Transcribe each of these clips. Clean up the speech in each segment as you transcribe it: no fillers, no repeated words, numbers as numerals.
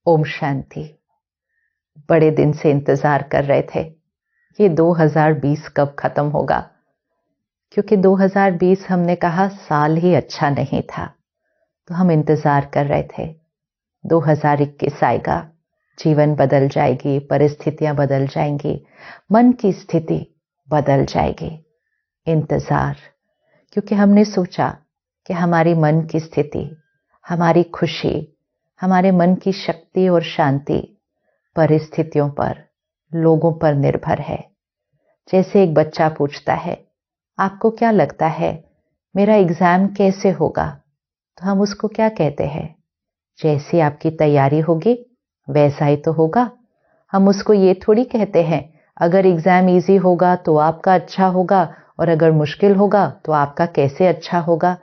ओम शांति। बड़े दिन से इंतजार कर रहे थे ये 2020 कब खत्म होगा, क्योंकि 2020 हमने कहा साल ही अच्छा नहीं था, तो हम इंतजार कर रहे थे 2021 आएगा, जीवन बदल जाएगी, परिस्थितियां बदल जाएंगी, मन की स्थिति बदल जाएगी। इंतजार, क्योंकि हमने सोचा कि हमारी मन की स्थिति, हमारी खुशी, हमारे मन की शक्ति और शांति परिस्थितियों पर, लोगों पर निर्भर है। जैसे एक बच्चा पूछता है, आपको क्या लगता है मेरा एग्जाम कैसे होगा, तो हम उसको क्या कहते हैं, जैसी आपकी तैयारी होगी वैसा ही तो होगा। हम उसको ये थोड़ी कहते हैं अगर एग्जाम इजी होगा तो आपका अच्छा होगा और अगर मुश्किल होगा तो आपका कैसे अच्छा होगा।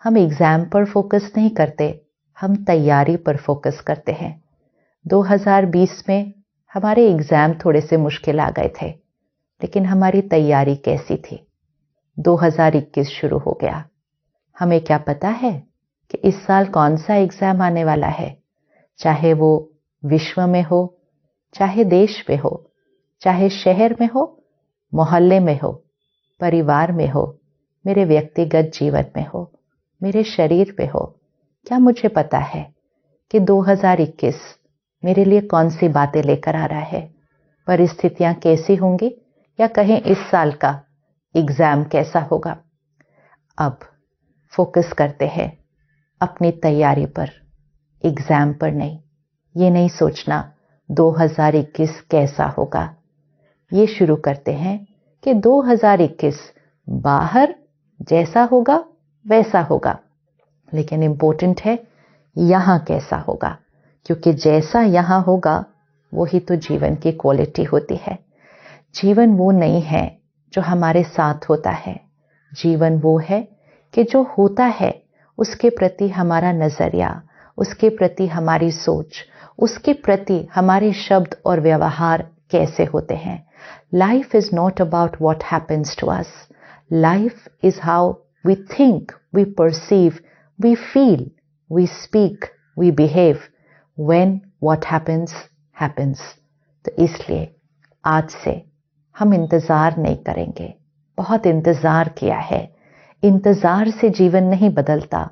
हम एग्जाम पर फोकस नहीं करते, हम तैयारी पर फोकस करते हैं। 2020 में हमारे एग्जाम थोड़े से मुश्किल आ गए थे, लेकिन हमारी तैयारी कैसी थी। 2021 शुरू हो गया, हमें क्या पता है कि इस साल कौन सा एग्जाम आने वाला है, चाहे वो विश्व में हो, चाहे देश में हो, चाहे शहर में हो, मोहल्ले में हो, परिवार में हो, मेरे व्यक्तिगत जीवन में हो, मेरे शरीर में हो। क्या मुझे पता है कि 2021 मेरे लिए कौन सी बातें लेकर आ रहा है, परिस्थितियां कैसी होंगी, या कहें इस साल का एग्जाम कैसा होगा। अब फोकस करते हैं अपनी तैयारी पर, एग्जाम पर नहीं। ये नहीं सोचना 2021 कैसा होगा, ये शुरू करते हैं कि 2021 बाहर जैसा होगा वैसा होगा, लेकिन इंपॉर्टेंट है यहां कैसा होगा, क्योंकि जैसा यहां होगा वही तो जीवन की क्वालिटी होती है। जीवन वो नहीं है जो हमारे साथ होता है, जीवन वो है कि जो होता है उसके प्रति हमारा नजरिया, उसके प्रति हमारी सोच, उसके प्रति हमारे शब्द और व्यवहार कैसे होते हैं। Life is not about what happens to us, life is how we think, we perceive, we feel, we speak, we behave when what happens happens. तो इसलिए आज से हम इंतजार नहीं करेंगे। बहुत इंतजार किया है, इंतजार से जीवन नहीं बदलता,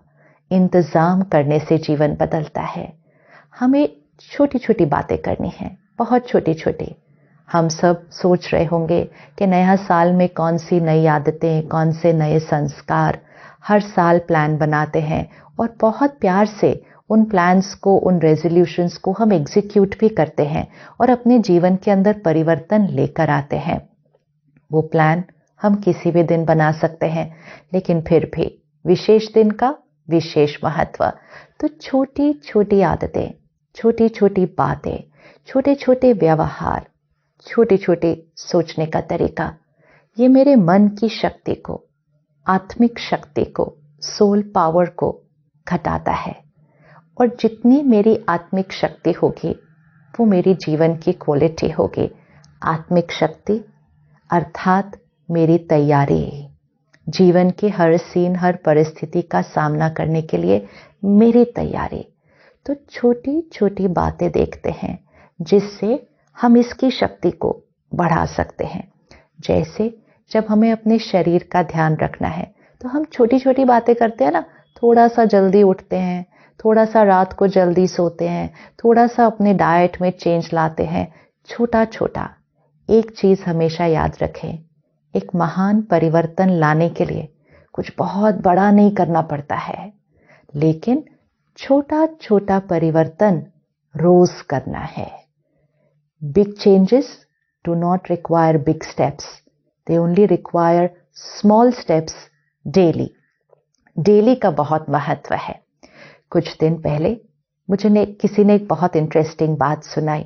इंतजाम करने से जीवन बदलता है। हमें छोटी छोटी बातें करनी है, बहुत छोटी छोटी। हम सब सोच रहे होंगे कि नया साल में कौन सी नई आदतें, कौन से नए संस्कार। हर साल प्लान बनाते हैं और बहुत प्यार से उन प्लान्स को, उन रेजोल्यूशंस को हम एग्जीक्यूट भी करते हैं और अपने जीवन के अंदर परिवर्तन लेकर आते हैं। वो प्लान हम किसी भी दिन बना सकते हैं, लेकिन फिर भी विशेष दिन का विशेष महत्व। तो छोटी छोटी आदतें, छोटी छोटी बातें, छोटे छोटे व्यवहार, छोटे छोटे सोचने का तरीका, ये मेरे मन की शक्ति को, आत्मिक शक्ति को, सोल पावर को घटाता है। और जितनी मेरी आत्मिक शक्ति होगी वो मेरी जीवन की क्वालिटी होगी। आत्मिक शक्ति अर्थात मेरी तैयारी, जीवन की हर सीन, हर परिस्थिति का सामना करने के लिए मेरी तैयारी। तो छोटी छोटी बातें देखते हैं जिससे हम इसकी शक्ति को बढ़ा सकते हैं। जैसे जब हमें अपने शरीर का ध्यान रखना है तो हम छोटी छोटी बातें करते हैं ना, थोड़ा सा जल्दी उठते हैं, थोड़ा सा रात को जल्दी सोते हैं, थोड़ा सा अपने डाइट में चेंज लाते हैं, छोटा छोटा। एक चीज हमेशा याद रखें, एक महान परिवर्तन लाने के लिए कुछ बहुत बड़ा नहीं करना पड़ता है, लेकिन छोटा छोटा परिवर्तन रोज करना है। Big changes do not require big steps, they only require small steps daily. Daily का बहुत महत्व है। कुछ दिन पहले मुझे किसी ने एक बहुत इंटरेस्टिंग बात सुनाई।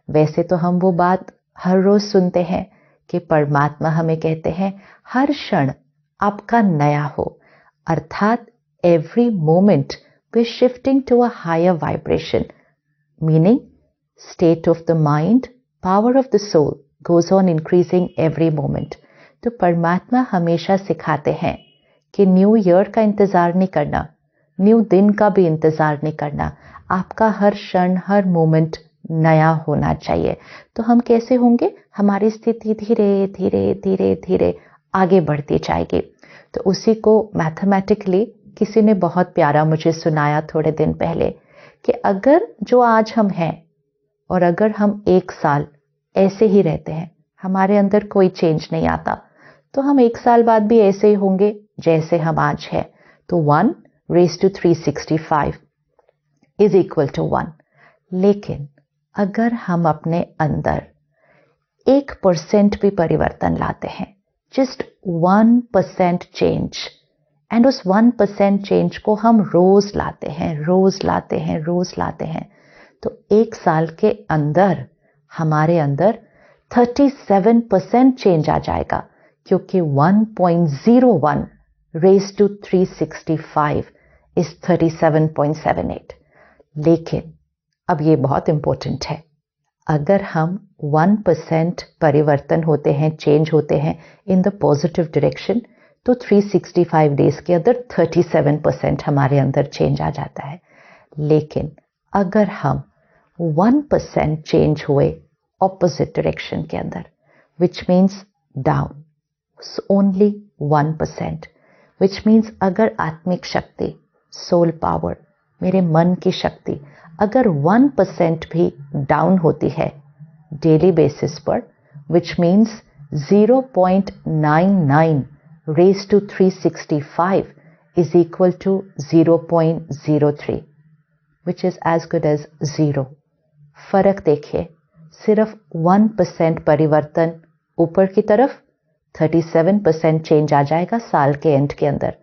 वैसे तो हम वो बात हर रोज सुनते हैं कि परमात्मा हमें कहते हैं हर क्षण आपका नया हो, अर्थात every moment we shifting to a higher vibration, meaning state of the mind, power of the soul goes on increasing every moment. तो परमात्मा हमेशा सिखाते हैं कि न्यू ईयर का इंतजार नहीं करना, न्यू दिन का भी इंतजार नहीं करना, आपका हर क्षण, हर मोमेंट नया होना चाहिए। तो हम कैसे होंगे? हमारी स्थिति धीरे धीरे धीरे धीरे आगे बढ़ती जाएगी। तो उसी को मैथमेटिकली किसी ने बहुत प्यारा मुझे सुनाया थोड़े दिन पहले कि अगर जो आज हम हैं और अगर हम 1 साल ऐसे ही रहते हैं, हमारे अंदर कोई चेंज नहीं आता, तो हम 1 साल बाद भी ऐसे ही होंगे जैसे हम आज हैं। तो 1 raised to 365 is equal to 1। लेकिन अगर हम अपने अंदर 1% भी परिवर्तन लाते हैं, जस्ट 1% चेंज, एंड उस 1% चेंज को हम रोज लाते हैं, रोज लाते हैं, रोज लाते हैं, तो 1 साल के अंदर हमारे अंदर 37% चेंज आ जाएगा, क्योंकि 1.01 raised to 365 is 37.78। लेकिन अब ये बहुत इंपॉर्टेंट है, अगर हम 1% परिवर्तन होते हैं, चेंज होते हैं इन द पॉजिटिव डायरेक्शन, तो 365 डेज के अंदर 37% हमारे अंदर चेंज आ जाता है। लेकिन अगर हम 1% चेंज हुए ऑपोजिट डायरेक्शन के अंदर, which means down, only 1%, which means अगर आत्मिक शक्ति, सोल पावर, मेरे मन की शक्ति अगर 1% भी डाउन होती है डेली बेसिस पर, which means 0.99 raised to 365 is equal to 0.03, which is as good as 0। फर्क देखिए, सिर्फ 1% परिवर्तन ऊपर की तरफ 37% चेंज आ जाएगा साल के एंड के अंदर,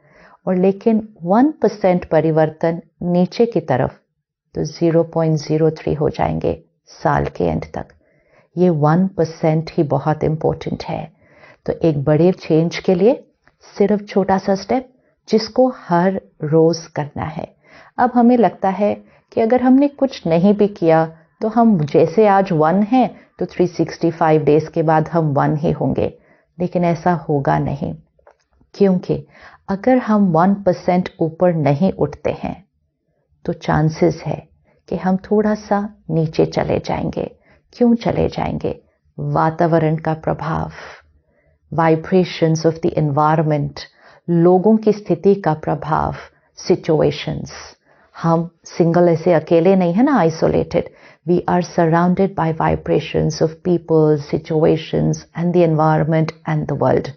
और लेकिन 1% परिवर्तन नीचे की तरफ तो 0.03 हो जाएंगे साल के एंड तक। ये 1% ही बहुत इंपॉर्टेंट है। तो एक बड़े चेंज के लिए सिर्फ छोटा सा स्टेप जिसको हर रोज करना है। अब हमें लगता है कि अगर हमने कुछ नहीं भी किया तो हम जैसे आज 1 हैं तो 365 डेज के बाद हम 1 ही होंगे, लेकिन ऐसा होगा नहीं, क्योंकि अगर हम 1% ऊपर नहीं उठते हैं तो चांसेस है कि हम थोड़ा सा नीचे चले जाएंगे। क्यों चले जाएंगे? वातावरण का प्रभाव, वाइब्रेशंस ऑफ द एनवायरनमेंट, लोगों की स्थिति का प्रभाव, सिचुएशंस। हम सिंगल ऐसे अकेले नहीं है ना, isolated, we are surrounded by vibrations of people, situations and the environment and the world.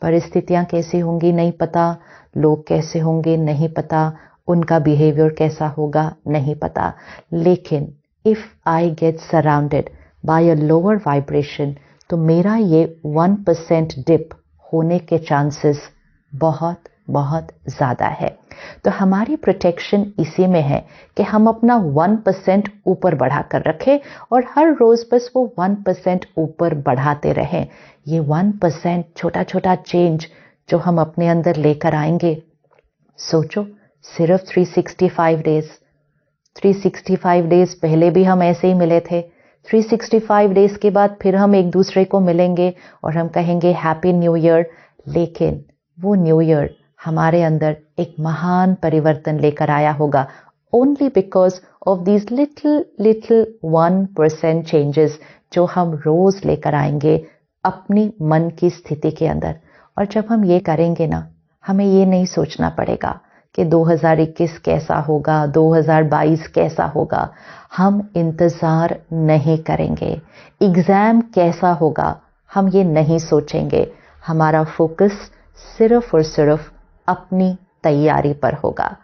परिस्थितियां कैसी होंगी नहीं पता, लोग कैसे होंगे नहीं पता, उनका बिहेवियर कैसा होगा नहीं पता, लेकिन if I get surrounded by a lower vibration तो मेरा ये 1% डिप होने के चांसेस बहुत बहुत ज़्यादा है। तो हमारी प्रोटेक्शन इसी में है कि हम अपना 1% ऊपर बढ़ा कर रखें और हर रोज़ बस वो 1% ऊपर बढ़ाते रहें। ये 1% छोटा छोटा चेंज जो हम अपने अंदर लेकर आएंगे, सोचो सिर्फ 365 डेज, 365 डेज पहले भी हम ऐसे ही मिले थे, 365 डेज के बाद फिर हम एक दूसरे को मिलेंगे और हम कहेंगे हैप्पी न्यू ईयर, लेकिन वो न्यू ईयर हमारे अंदर एक महान परिवर्तन लेकर आया होगा only because of these little little 1% changes जो हम रोज लेकर आएंगे अपनी मन की स्थिति के अंदर। और जब हम ये करेंगे ना, हमें ये नहीं सोचना पड़ेगा कि 2021 कैसा होगा, 2022 कैसा होगा, हम इंतज़ार नहीं करेंगे। एग्ज़ाम कैसा होगा हम ये नहीं सोचेंगे, हमारा फोकस सिर्फ और सिर्फ अपनी तैयारी पर होगा।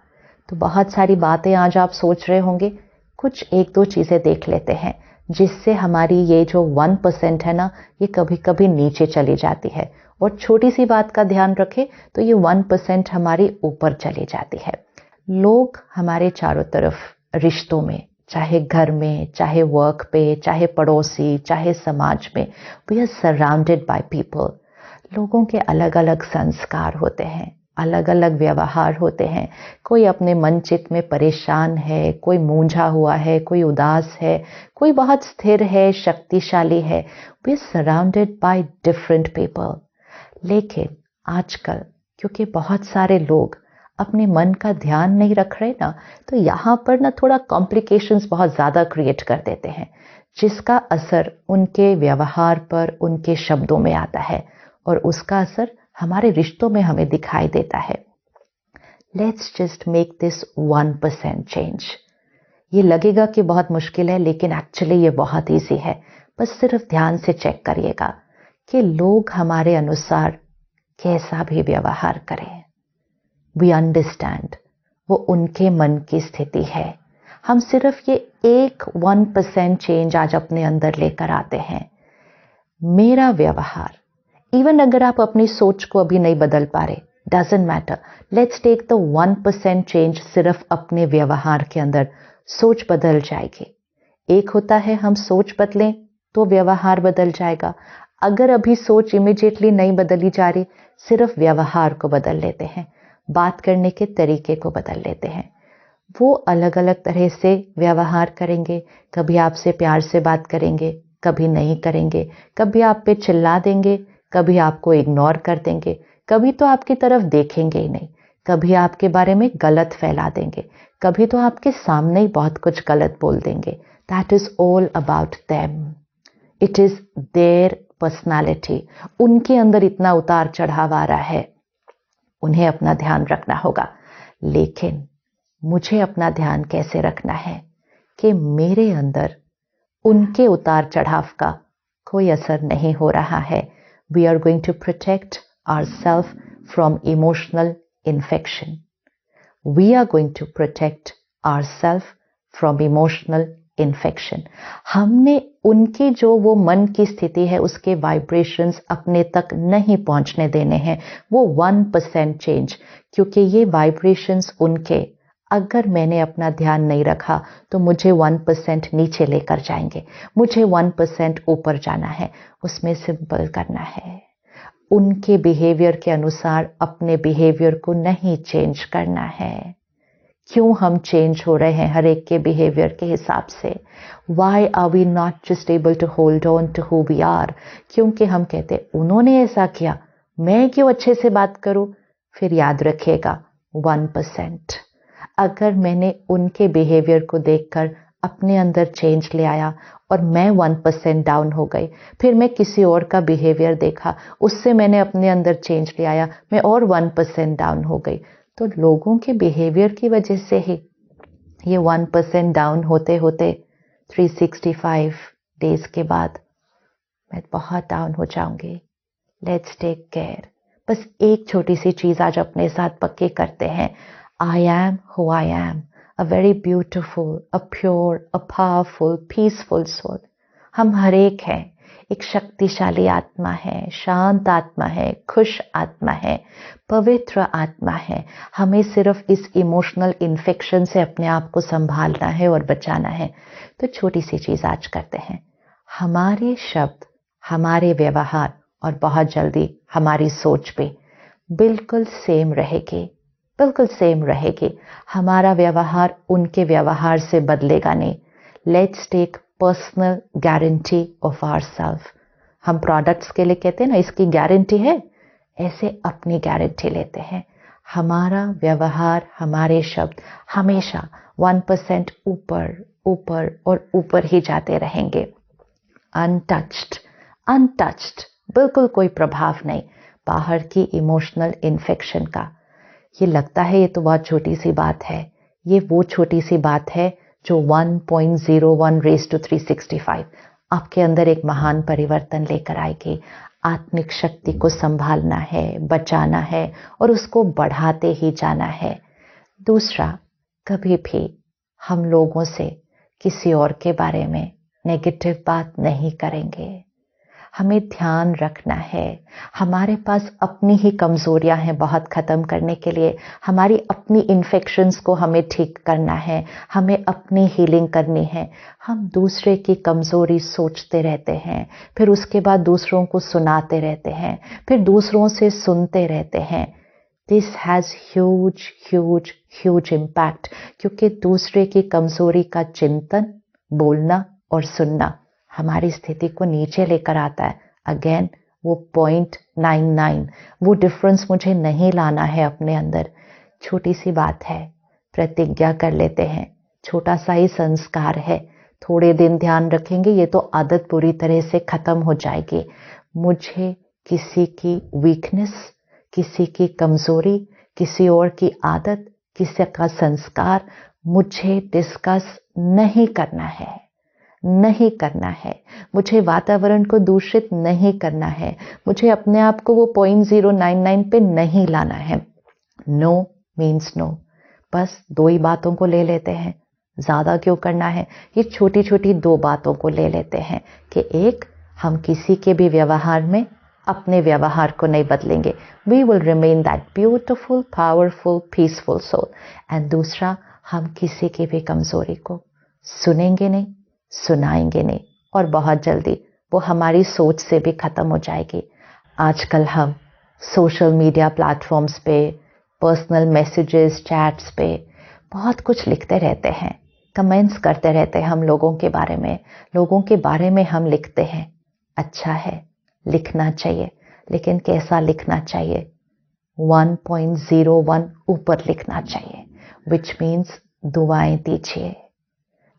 तो बहुत सारी बातें आज आप सोच रहे होंगे, कुछ एक दो चीज़ें देख लेते हैं जिससे हमारी ये जो 1% है ना, ये कभी कभी नीचे चली जाती है, और छोटी सी बात का ध्यान रखें तो ये 1% हमारी ऊपर चली जाती है। लोग हमारे चारों तरफ रिश्तों में, चाहे घर में, चाहे वर्क पे, चाहे पड़ोसी, चाहे समाज में, we are surrounded by people. लोगों के अलग अलग संस्कार होते हैं, अलग अलग व्यवहार होते हैं। कोई अपने मन चित्त में परेशान है, कोई मूंझा हुआ है, कोई उदास है, कोई बहुत स्थिर है, शक्तिशाली है। We are surrounded by different people. लेकिन आजकल क्योंकि बहुत सारे लोग अपने मन का ध्यान नहीं रख रहे ना, तो यहाँ पर ना थोड़ा कॉम्प्लिकेशंस बहुत ज़्यादा क्रिएट कर देते हैं, जिसका असर उनके व्यवहार पर, उनके शब्दों में आता है और उसका असर हमारे रिश्तों में हमें दिखाई देता है। Let's just make this 1% change. ये लगेगा कि बहुत मुश्किल है, लेकिन एक्चुअली ये बहुत ईजी है। बस सिर्फ ध्यान से चेक करिएगा कि लोग हमारे अनुसार कैसा भी व्यवहार करें, वी अंडरस्टैंड वो उनके मन की स्थिति है। हम सिर्फ ये एक 1% चेंज आज अपने अंदर लेकर आते हैं। मेरा व्यवहार, इवन अगर आप अपनी सोच को अभी नहीं बदल पा रहे, doesn't matter, let's take the 1% change सिर्फ अपने व्यवहार के अंदर। सोच बदल जाएगी। एक होता है हम सोच बदलें तो व्यवहार बदल जाएगा। अगर अभी सोच इमीडिएटली नहीं बदली जा रही, सिर्फ व्यवहार को बदल लेते हैं, बात करने के तरीके को बदल लेते हैं, वो अलग अलग तरह से व्यवहार करेंगे। कभी आपसे प्यार से बात करेंगे, कभी नहीं करेंगे, कभी आप पे चिल्ला देंगे, कभी आपको इग्नोर कर देंगे, कभी तो आपकी तरफ देखेंगे ही नहीं, कभी आपके बारे में गलत फैला देंगे, कभी तो आपके सामने ही बहुत कुछ गलत बोल देंगे। That is all about them. It is there personality. उनके अंदर इतना उतार चढ़ाव आ रहा है, उन्हें अपना ध्यान रखना होगा। लेकिन मुझे अपना ध्यान कैसे रखना है कि मेरे अंदर उनके उतार चढ़ाव का कोई असर नहीं हो रहा है। We are going to protect ourself from emotional infection. We are going to protect ourself from emotional infection. हमने उनकी जो वो मन की स्थिति है, उसके वाइब्रेशंस अपने तक नहीं पहुंचने देने हैं। वो 1% चेंज, क्योंकि ये वाइब्रेशंस उनके, अगर मैंने अपना ध्यान नहीं रखा तो मुझे 1% नीचे लेकर जाएंगे, मुझे 1% ऊपर जाना है। उसमें सिंपल करना है, उनके बिहेवियर के अनुसार अपने बिहेवियर को नहीं चेंज करना है। क्यों हम चेंज हो रहे हैं हर एक के बिहेवियर के हिसाब से? Why are we not just able to hold on to who we are? क्योंकि हम कहते उन्होंने ऐसा किया, मैं क्यों अच्छे से बात करूं? फिर याद रखिएगा 1%। अगर मैंने उनके बिहेवियर को देखकर अपने अंदर चेंज ले आया और मैं 1% डाउन हो गई, फिर मैं किसी और का बिहेवियर देखा, उससे मैंने अपने अंदर चेंज ले आया, मैं और 1% डाउन हो गई, तो लोगों के बिहेवियर की वजह से ही ये 1% डाउन होते होते 365 डेज के बाद मैं बहुत डाउन हो जाऊंगी। Let's take care. बस एक छोटी सी चीज आज अपने साथ पक्के करते हैं। I am who I am, a very beautiful, a pure, a powerful, peaceful soul. हम हर एक हैं, एक शक्तिशाली आत्मा है, शांत आत्मा है, खुश आत्मा है, पवित्र आत्मा है। हमें सिर्फ इस इमोशनल इन्फेक्शन से अपने आप को संभालना है और बचाना है। तो छोटी सी चीज आज करते हैं। हमारे शब्द, हमारे व्यवहार और बहुत जल्दी हमारी सोच भी बिल्कुल सेम रहेगी, बिल्कुल सेम रहेगी। हमारा व्यवहार उनके व्यवहार से बदलेगा नहीं। Let's take personal guarantee of ourself. हम प्रोडक्ट्स के लिए कहते हैं ना, इसकी गारंटी है, ऐसे अपनी गारंटी लेते हैं। हमारा व्यवहार, हमारे शब्द हमेशा 1% ऊपर ऊपर और ऊपर ही जाते रहेंगे। अनटच्ड, अनटच्ड, बिल्कुल कोई प्रभाव नहीं बाहर की इमोशनल इन्फेक्शन का। ये लगता है ये तो बहुत छोटी सी बात है, ये वो छोटी सी बात है जो 1.01 रेज़ टू 365 आपके अंदर एक महान परिवर्तन लेकर आएगी। आत्मिक शक्ति को संभालना है, बचाना है और उसको बढ़ाते ही जाना है। दूसरा, कभी भी हम लोगों से किसी और के बारे में नेगेटिव बात नहीं करेंगे। हमें ध्यान रखना है, हमारे पास अपनी ही कमजोरियां हैं बहुत खत्म करने के लिए। हमारी अपनी इन्फेक्शंस को हमें ठीक करना है, हमें अपनी हीलिंग करनी है। हम दूसरे की कमजोरी सोचते रहते हैं, फिर उसके बाद दूसरों को सुनाते रहते हैं, फिर दूसरों से सुनते रहते हैं। This has huge huge huge impact, क्योंकि दूसरे की कमजोरी का चिंतन, बोलना और सुनना हमारी स्थिति को नीचे लेकर आता है। अगेन वो 0.99, वो डिफरेंस मुझे नहीं लाना है अपने अंदर। छोटी सी बात है, प्रतिज्ञा कर लेते हैं, छोटा सा ही संस्कार है, थोड़े दिन ध्यान रखेंगे ये तो आदत पूरी तरह से खत्म हो जाएगी। मुझे किसी की वीकनेस, किसी की कमजोरी, किसी और की आदत, किसी का संस्कार मुझे डिस्कस नहीं करना है, नहीं करना है। मुझे वातावरण को दूषित नहीं करना है, मुझे अपने आप को वो 0.099 पे नहीं लाना है। No means no. बस 2 ही बातों को ले लेते हैं, ज्यादा क्यों करना है। ये छोटी छोटी 2 बातों को ले लेते हैं कि एक, हम किसी के भी व्यवहार में अपने व्यवहार को नहीं बदलेंगे, we will remain that beautiful, powerful, peaceful soul. And दूसरा, हम किसी की भी कमजोरी को सुनेंगे नहीं, सुनाएंगे नहीं, और बहुत जल्दी वो हमारी सोच से भी खत्म हो जाएगी। आजकल हम सोशल मीडिया प्लेटफॉर्म्स पे, पर्सनल मैसेजेस, चैट्स पे बहुत कुछ लिखते रहते हैं, कमेंट्स करते रहते हैं हम लोगों के बारे में, लोगों के बारे में हम लिखते हैं। अच्छा है, लिखना चाहिए, लेकिन कैसा लिखना चाहिए? 1.01 ऊपर लिखना चाहिए, विच मीन्स दुआएं दीजिए।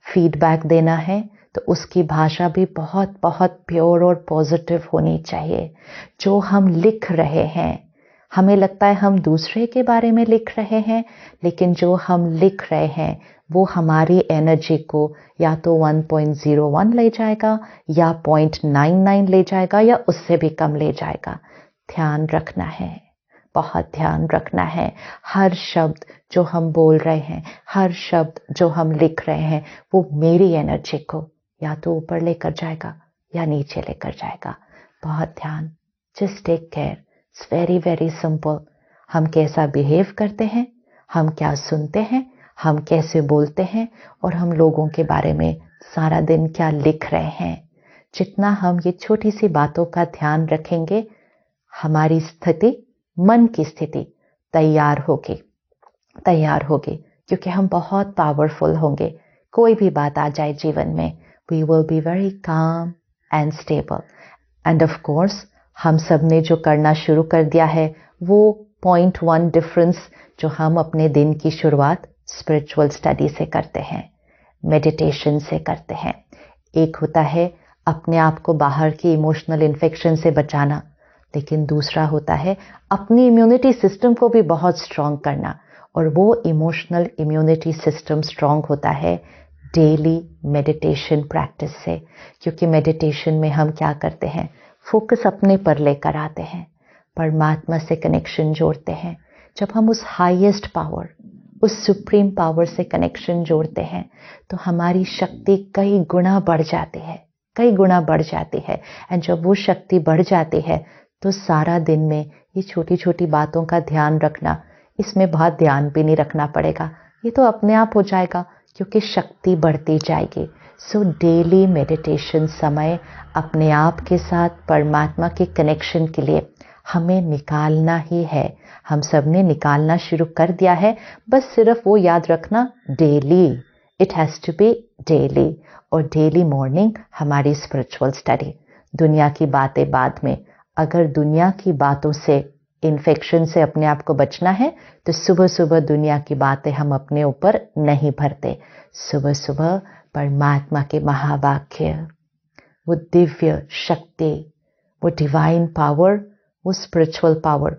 फीडबैक देना है तो उसकी भाषा भी बहुत बहुत प्योर और पॉजिटिव होनी चाहिए। जो हम लिख रहे हैं, हमें लगता है हम दूसरे के बारे में लिख रहे हैं, लेकिन जो हम लिख रहे हैं वो हमारी एनर्जी को या तो 1.01 ले जाएगा, या 0.99 ले जाएगा, या उससे भी कम ले जाएगा। ध्यान रखना है, बहुत ध्यान रखना है। हर शब्द जो हम बोल रहे हैं, हर शब्द जो हम लिख रहे हैं, वो मेरी एनर्जी को या तो ऊपर लेकर जाएगा या नीचे लेकर जाएगा। बहुत ध्यान, just take care. It's very very simple. हम कैसा बिहेव करते हैं, हम क्या सुनते हैं, हम कैसे बोलते हैं, और हम लोगों के बारे में सारा दिन क्या लिख रहे हैं। जितना हम ये छोटी सी बातों का ध्यान रखेंगे, हमारी स्थिति, मन की स्थिति तैयार होगी, तैयार होगी, क्योंकि हम बहुत पावरफुल होंगे। कोई भी बात आ जाए जीवन में, we will be very calm and stable. And of course हम सब ने जो करना शुरू कर दिया है, वो 0.1 डिफरेंस जो हम अपने दिन की शुरुआत स्पिरिचुअल स्टडी से करते हैं, मेडिटेशन से करते हैं। एक होता है अपने आप को बाहर की इमोशनल इन्फेक्शन से बचाना, लेकिन दूसरा होता है अपनी इम्यूनिटी सिस्टम को भी बहुत स्ट्रांग करना। और वो इमोशनल इम्यूनिटी सिस्टम स्ट्रांग होता है डेली मेडिटेशन प्रैक्टिस से। क्योंकि मेडिटेशन में हम क्या करते हैं, फोकस अपने पर लेकर आते हैं, परमात्मा से कनेक्शन जोड़ते हैं। जब हम उस हाईएस्ट पावर, उस सुप्रीम पावर से कनेक्शन जोड़ते हैं, तो हमारी शक्ति कई गुना बढ़ जाती है, कई गुना बढ़ जाती है। एंड जब वो शक्ति बढ़ जाती है, तो सारा दिन में ये छोटी छोटी बातों का ध्यान रखना, इसमें बहुत ध्यान भी नहीं रखना पड़ेगा, ये तो अपने आप हो जाएगा, क्योंकि शक्ति बढ़ती जाएगी। सो डेली मेडिटेशन समय अपने आप के साथ परमात्मा के कनेक्शन के लिए हमें निकालना ही है। हम सब ने निकालना शुरू कर दिया है, बस सिर्फ वो याद रखना, daily, it has to be daily. और डेली मॉर्निंग हमारी स्पिरिचुअल स्टडी। दुनिया की बातें बाद में। अगर दुनिया की बातों से, इन्फेक्शन से अपने आप को बचना है, तो सुबह सुबह दुनिया की बातें हम अपने ऊपर नहीं भरते। सुबह सुबह परमात्मा के महावाक्य, वो दिव्य शक्ति, वो डिवाइन पावर, वो स्पिरिचुअल पावर,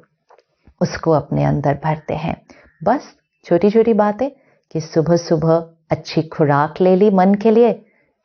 उसको अपने अंदर भरते हैं। बस छोटी छोटी बातें कि सुबह सुबह अच्छी खुराक ले ली मन के लिए,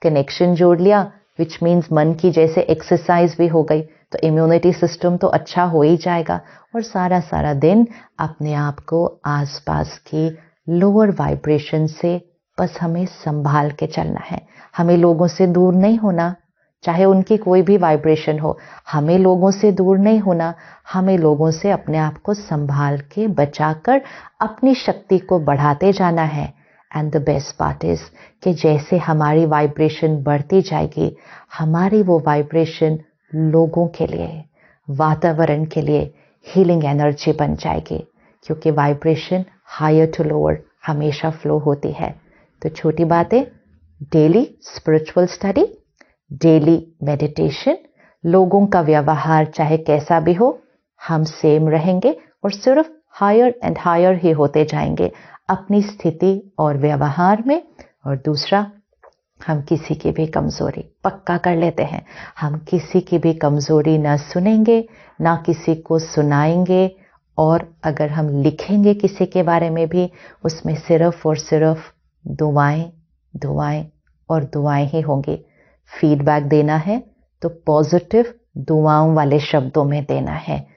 कनेक्शन जोड़ लिया, विच मीन्स मन की जैसे एक्सरसाइज भी हो गई, तो इम्यूनिटी सिस्टम तो अच्छा हो ही जाएगा। और सारा सारा दिन अपने आप को आसपास की लोअर वाइब्रेशन से बस हमें संभाल के चलना है। हमें लोगों से दूर नहीं होना, चाहे उनकी कोई भी वाइब्रेशन हो, हमें लोगों से दूर नहीं होना। हमें लोगों से अपने आप को संभाल के बचाकर अपनी शक्ति को बढ़ाते जाना है। And the best part is कि जैसे हमारी वाइब्रेशन बढ़ती जाएगी, हमारी वो वाइब्रेशन लोगों के लिए, वातावरण के लिए हीलिंग एनर्जी बन जाएगी, क्योंकि वाइब्रेशन हायर टू लोअर हमेशा फ्लो होती है। तो छोटी बातें, daily spiritual study, daily meditation, लोगों का व्यवहार चाहे कैसा भी हो, हम सेम रहेंगे और सिर्फ हायर एंड हायर ही होते जाएंगे अपनी स्थिति और व्यवहार में। और दूसरा, हम किसी की भी कमजोरी पक्का कर लेते हैं, हम किसी की भी कमजोरी ना सुनेंगे, ना किसी को सुनाएंगे। और अगर हम लिखेंगे किसी के बारे में भी, उसमें सिर्फ और सिर्फ दुआएं, दुआएं और दुआएं ही होंगी। फीडबैक देना है तो पॉजिटिव दुआओं वाले शब्दों में देना है।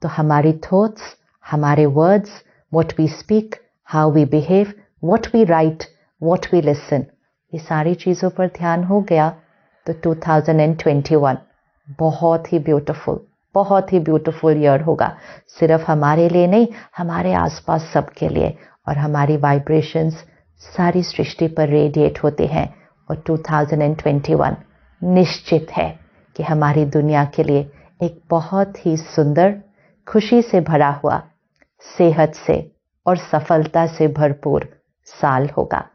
तो हमारी थॉट्स, हमारे words, what we speak, how we behave, what we write, what we listen, ये सारी चीज़ों पर ध्यान हो गया तो 2021 बहुत ही ब्यूटीफुल ईयर होगा। सिर्फ हमारे लिए नहीं, हमारे आसपास सबके लिए। और हमारी वाइब्रेशंस सारी सृष्टि पर रेडिएट होते हैं। और 2021 निश्चित है कि हमारी दुनिया के लिए एक बहुत ही सुंदर, खुशी से भरा हुआ, सेहत से और सफलता से भरपूर साल होगा।